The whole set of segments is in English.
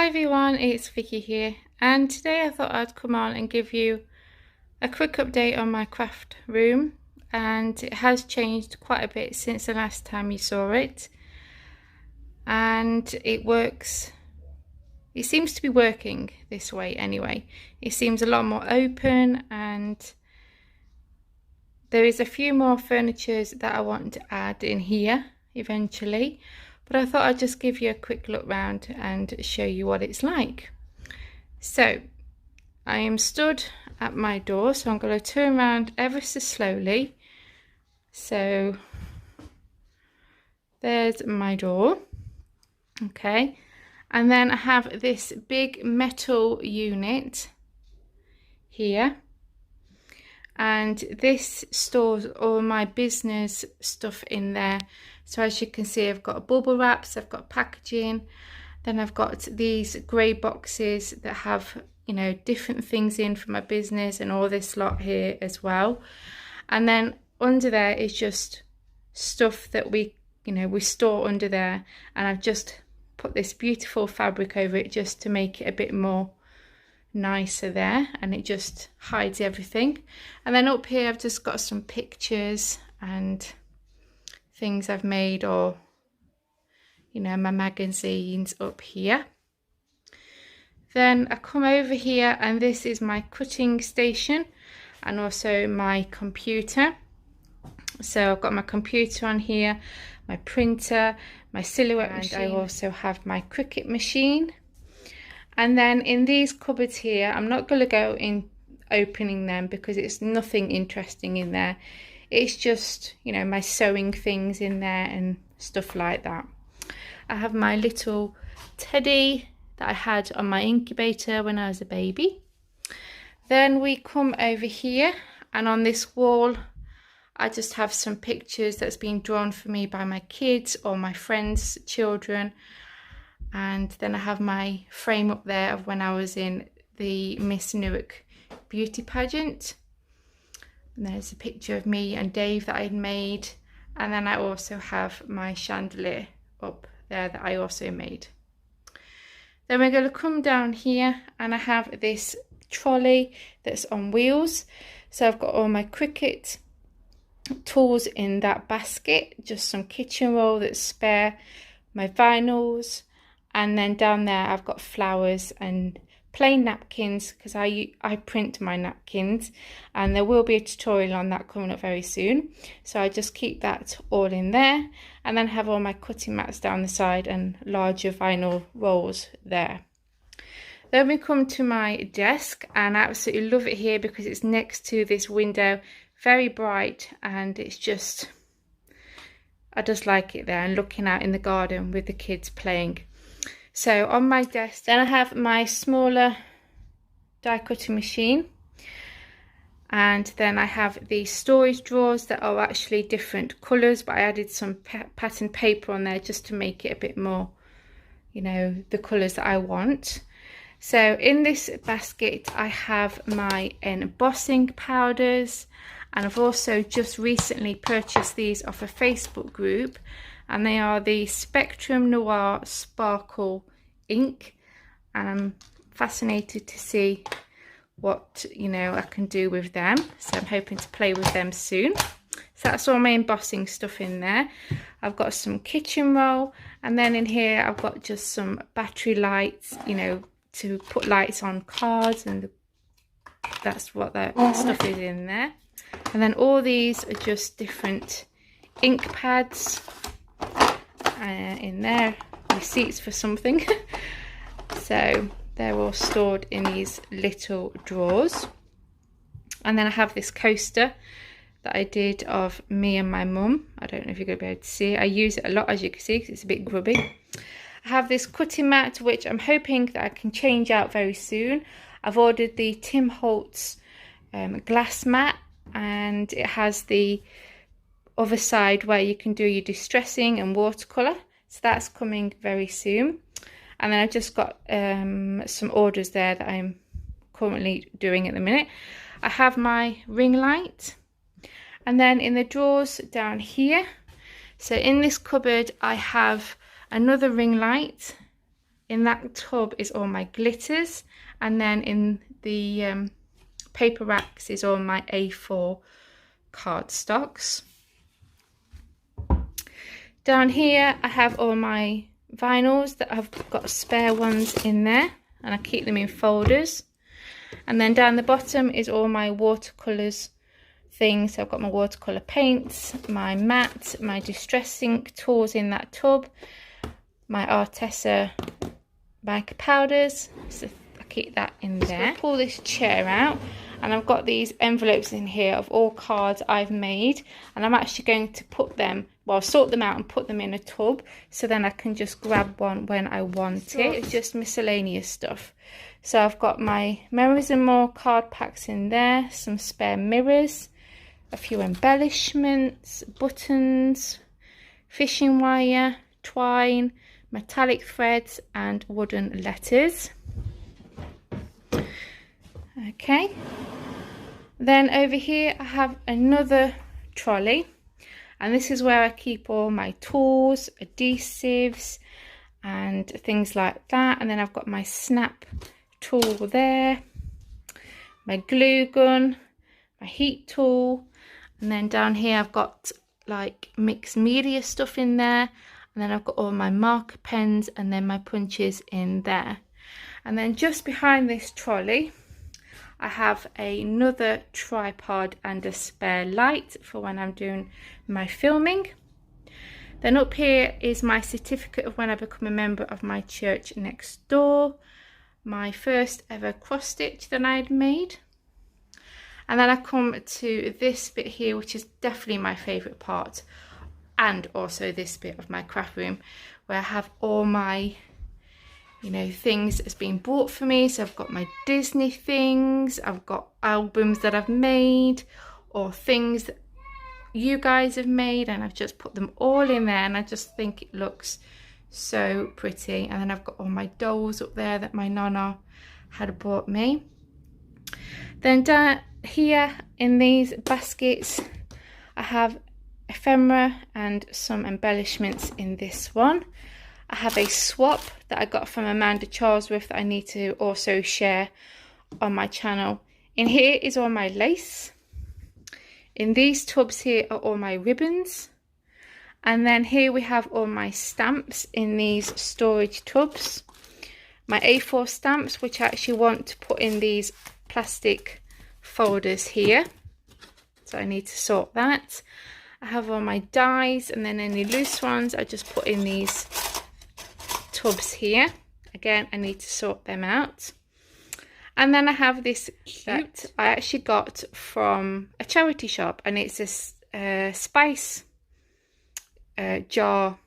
Hi everyone, it's Vicky here, and today I thought I'd come on and give you a quick update on my craft room, and it has changed quite a bit since the last time you saw it, and it seems to be working this way anyway. It seems a lot more open, and there is a few more furnitures that I want to add in here eventually. But I thought I'd just give you a quick look round and show you what it's like. So I am stood at my door, so I'm going to turn around ever so slowly. So there's my door. Okay, and then I have this big metal unit here, and this stores all my business stuff in there. So as you can see, I've got bubble wraps, I've got packaging, then I've got these grey boxes that have, you know, different things in for my business, and all this lot here as well. And then under there is just stuff that we store under there, and I've just put this beautiful fabric over it just to make it a bit more nicer there, and it just hides everything. And then up here I've just got some pictures and things I've made, or my magazines up here. Then I come over here, and this is my cutting station and also my computer. So I've got my computer on here, my printer, my silhouette machine. I also have my Cricut machine. And then in these cupboards here, I'm not going to go in opening them because it's nothing interesting in there. It's just, my sewing things in there and stuff like that. I have my little teddy that I had on my incubator when I was a baby. Then we come over here, and on this wall I just have some pictures that's been drawn for me by my kids or my friends' children. And then I have my frame up there of when I was in the Miss Newark beauty pageant. And there's a picture of me and Dave that I had made. And then I also have my chandelier up there that I also made. Then we're going to come down here, and I have this trolley that's on wheels. So I've got all my Cricut tools in that basket, just some kitchen roll that's spare, my vinyls, and then down there I've got flowers and plain napkins, because I print my napkins, and there will be a tutorial on that coming up very soon. So I just keep that all in there, and then have all my cutting mats down the side and larger vinyl rolls there. Then we come to my desk, and I absolutely love it here because it's next to this window, very bright, and it's just, I just like it there, and looking out in the garden with the kids playing. So on my desk, then I have my smaller die cutting machine, and then I have the storage drawers that are actually different colours, but I added some pattern paper on there just to make it a bit more, the colours that I want. So in this basket I have my embossing powders, and I've also just recently purchased these off a Facebook group, and they are the Spectrum Noir Sparkle ink, and I'm fascinated to see what I can do with them. So I'm hoping to play with them soon. So that's all my embossing stuff in there. I've got some kitchen roll, and then in here I've got just some battery lights, to put lights on cards, and that's what that stuff is in there. And then all these are just different ink pads in there, receipts for something. So they're all stored in these little drawers. And then I have this coaster that I did of me and my mum. I don't know if you're going to be able to see it. I use it a lot, as you can see, because it's a bit grubby. I have this cutting mat, which I'm hoping that I can change out very soon. I've ordered the Tim Holtz glass mat, and it has the other side where you can do your distressing and watercolour. So that's coming very soon. And then I've just got some orders there that I'm currently doing at the minute. I have my ring light, and then in the drawers down here, so in this cupboard I have another ring light in that tub is all my glitters, and then in the paper racks is all my A4 cardstocks. Down here I have all my vinyls that I've got spare ones in there, and I keep them in folders. And then down the bottom is all my watercolours things. So I've got my watercolour paints, my mat, my Distress ink tools in that tub, my Arteza mica powders, so I keep that in there. So pull this chair out, and I've got these envelopes in here of all cards I've made, and I'm actually going to put them, well, sort them out and put them in a tub, so then I can just grab one when I want it. It's just miscellaneous stuff. So I've got my Merrys and More card packs in there, some spare mirrors, a few embellishments, buttons, fishing wire, twine, metallic threads and wooden letters. Okay, then over here I have another trolley, and this is where I keep all my tools, adhesives and things like that. And then I've got my snap tool there, my glue gun, my heat tool, and then down here I've got like mixed media stuff in there, and then I've got all my marker pens and then my punches in there. And then just behind this trolley I have another tripod and a spare light for when I'm doing my filming. Then up here is my certificate of when I become a member of my church next door, my first ever cross stitch that I had made. And then I come to this bit here, which is definitely my favourite part, and also this bit of my craft room where I have all my, you know, things that's been bought for me. So I've got my Disney things, I've got albums that I've made, or things that you guys have made, and I've just put them all in there, and I just think it looks so pretty. And then I've got all my dolls up there that my nana had bought me. Then down here in these baskets I have ephemera and some embellishments in this one. I have a swap that I got from Amanda Charlesworth that I need to also share on my channel. In here is all my lace. In these tubs here are all my ribbons. And then here we have all my stamps in these storage tubs. My A4 stamps, which I actually want to put in these plastic folders here. So I need to sort that. I have all my dies, and then any loose ones I just put in these tubs here. Again, I need to sort them out. And then I have this that I actually got from a charity shop, and it's a spice jar,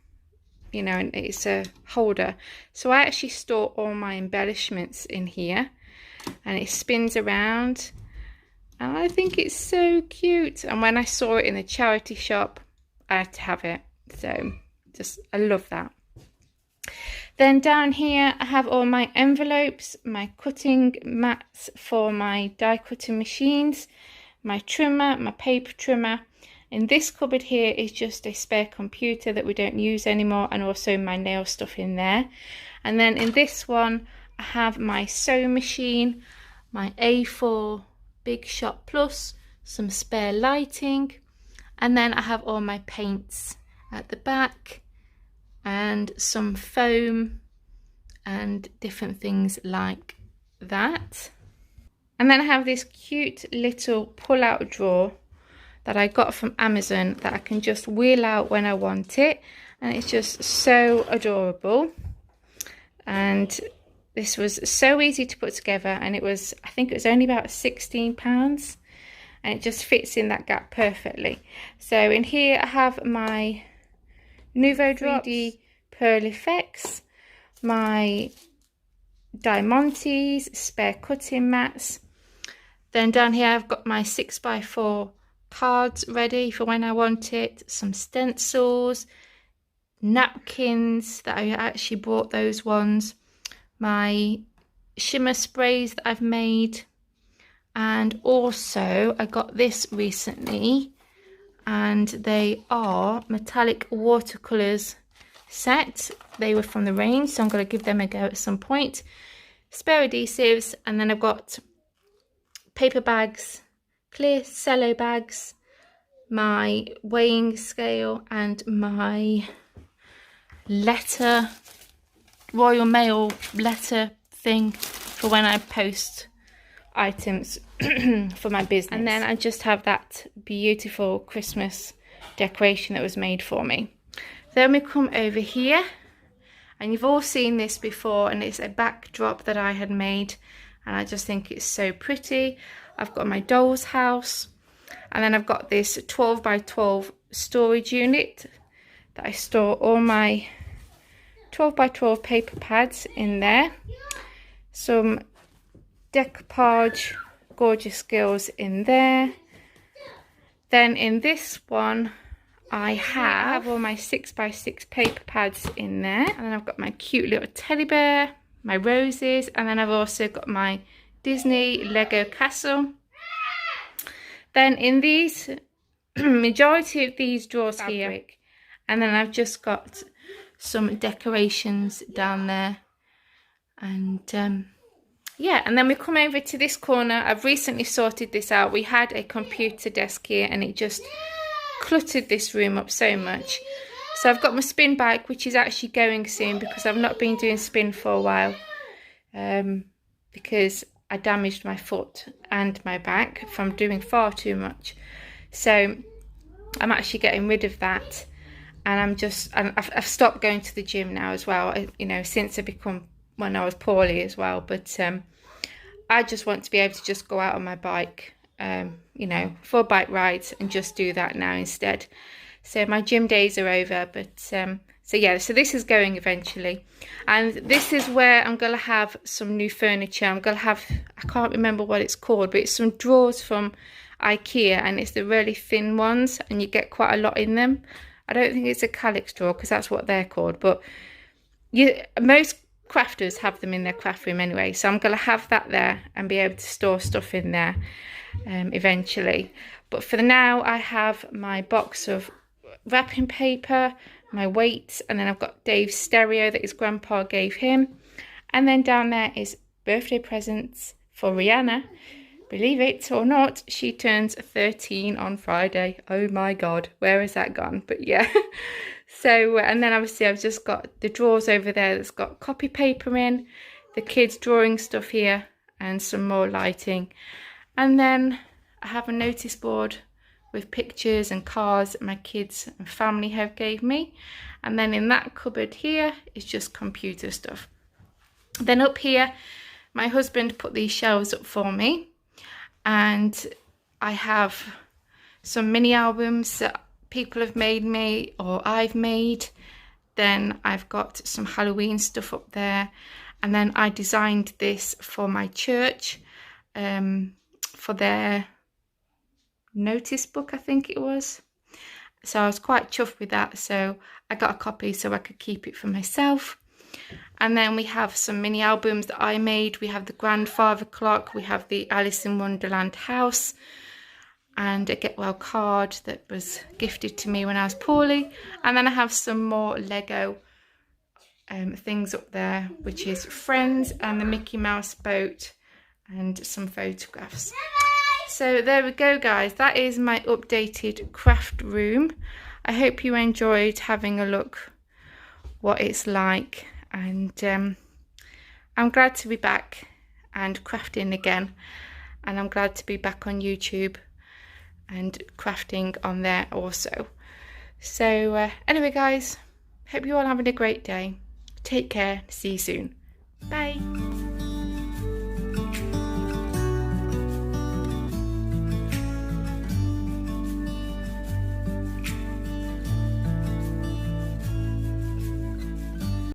you know, and it's a holder. So I actually store all my embellishments in here, and it spins around, and I think it's so cute. And when I saw it in the charity shop, I had to have it. So just, I love that. Then down here I have all my envelopes, my cutting mats for my die cutting machines, my trimmer, my paper trimmer. In this cupboard here is just a spare computer that we don't use anymore, and also my nail stuff in there. And then in this one I have my sewing machine, my A4 Big Shot Plus, some spare lighting, and then I have all my paints at the back, and some foam and different things like that. And then I have this cute little pull-out drawer that I got from Amazon that I can just wheel out when I want it, and it's just so adorable. And this was so easy to put together, and it was, I think it was only about £16, and it just fits in that gap perfectly. So in here I have my Nuvo 3D Pearl Effects, my Diamantes spare cutting mats. Then down here I've got my 6x4 cards ready for when I want it, some stencils, napkins that I actually bought those ones, my shimmer sprays that I've made, and also I got this recently, and they are metallic watercolors set. They were from the range, so I'm going to give them a go at some point. Spare adhesives, and then I've got paper bags, clear cello bags, my weighing scale, and my letter, Royal Mail letter thing for when I post items for my business. And then I just have that beautiful Christmas decoration that was made for me. Then we come over here, and you've all seen this before, and it's a backdrop that I had made, and I just think it's so pretty. I've got my doll's house, and then I've got this 12 by 12 storage unit that I store all my 12 by 12 paper pads in there. Some decoupage gorgeous girls in there. Then in this one I have all my 6 by 6 paper pads in there, and then I've got my cute little teddy bear, my roses, and then I've also got my Disney Lego castle. Then in these majority of these drawers here, and then I've just got some decorations down there, and yeah, and then we come over to this corner. I've recently sorted this out. We had a computer desk here and it just cluttered this room up so much. So I've got my spin bike, which is actually going soon because I've not been doing spin for a while, because I damaged my foot and my back from doing far too much. So I'm actually getting rid of that, and I've stopped going to the gym now as well, you know, since I become, when I was poorly as well. But I just want to be able to just go out on my bike, you know, for bike rides, and just do that now instead. So my gym days are over, but so yeah, so this is going eventually, and this is where I'm gonna have some new furniture. I'm gonna have, I can't remember what it's called, but it's some drawers from IKEA, and it's the really thin ones, and you get quite a lot in them. I don't think it's a Calyx drawer because that's what they're called, but most crafters have them in their craft room anyway, so I'm going to have that there and be able to store stuff in there eventually. But for now I have my box of wrapping paper, my weights, and then I've got Dave's stereo that his grandpa gave him, and then down there is birthday presents for Rihanna. Believe it or not, she turns 13 on Friday. Oh my god, where has that gone? But yeah. So, and then obviously I've just got the drawers over there that's got copy paper in, the kids drawing stuff here, and some more lighting. And then I have a notice board with pictures and cards that my kids and family have gave me. And then in that cupboard here is just computer stuff. Then up here, my husband put these shelves up for me, and I have some mini albums that people have made me or I've made. Then I've got some Halloween stuff up there, and then I designed this for my church, for their notice book, I think it was. So I was quite chuffed with that, so I got a copy so I could keep it for myself. And then we have some mini albums that I made. We have the grandfather clock, we have the Alice in Wonderland house, and a get well card that was gifted to me when I was poorly. And then I have some more Lego things up there, which is Friends and the Mickey Mouse boat, and some photographs. So there we go, guys. That is my updated craft room. I hope you enjoyed having a look what it's like, and I'm glad to be back and crafting again, and I'm glad to be back on YouTube and crafting on there also. So anyway, guys, hope you all having a great day. Take care. See you soon. Bye.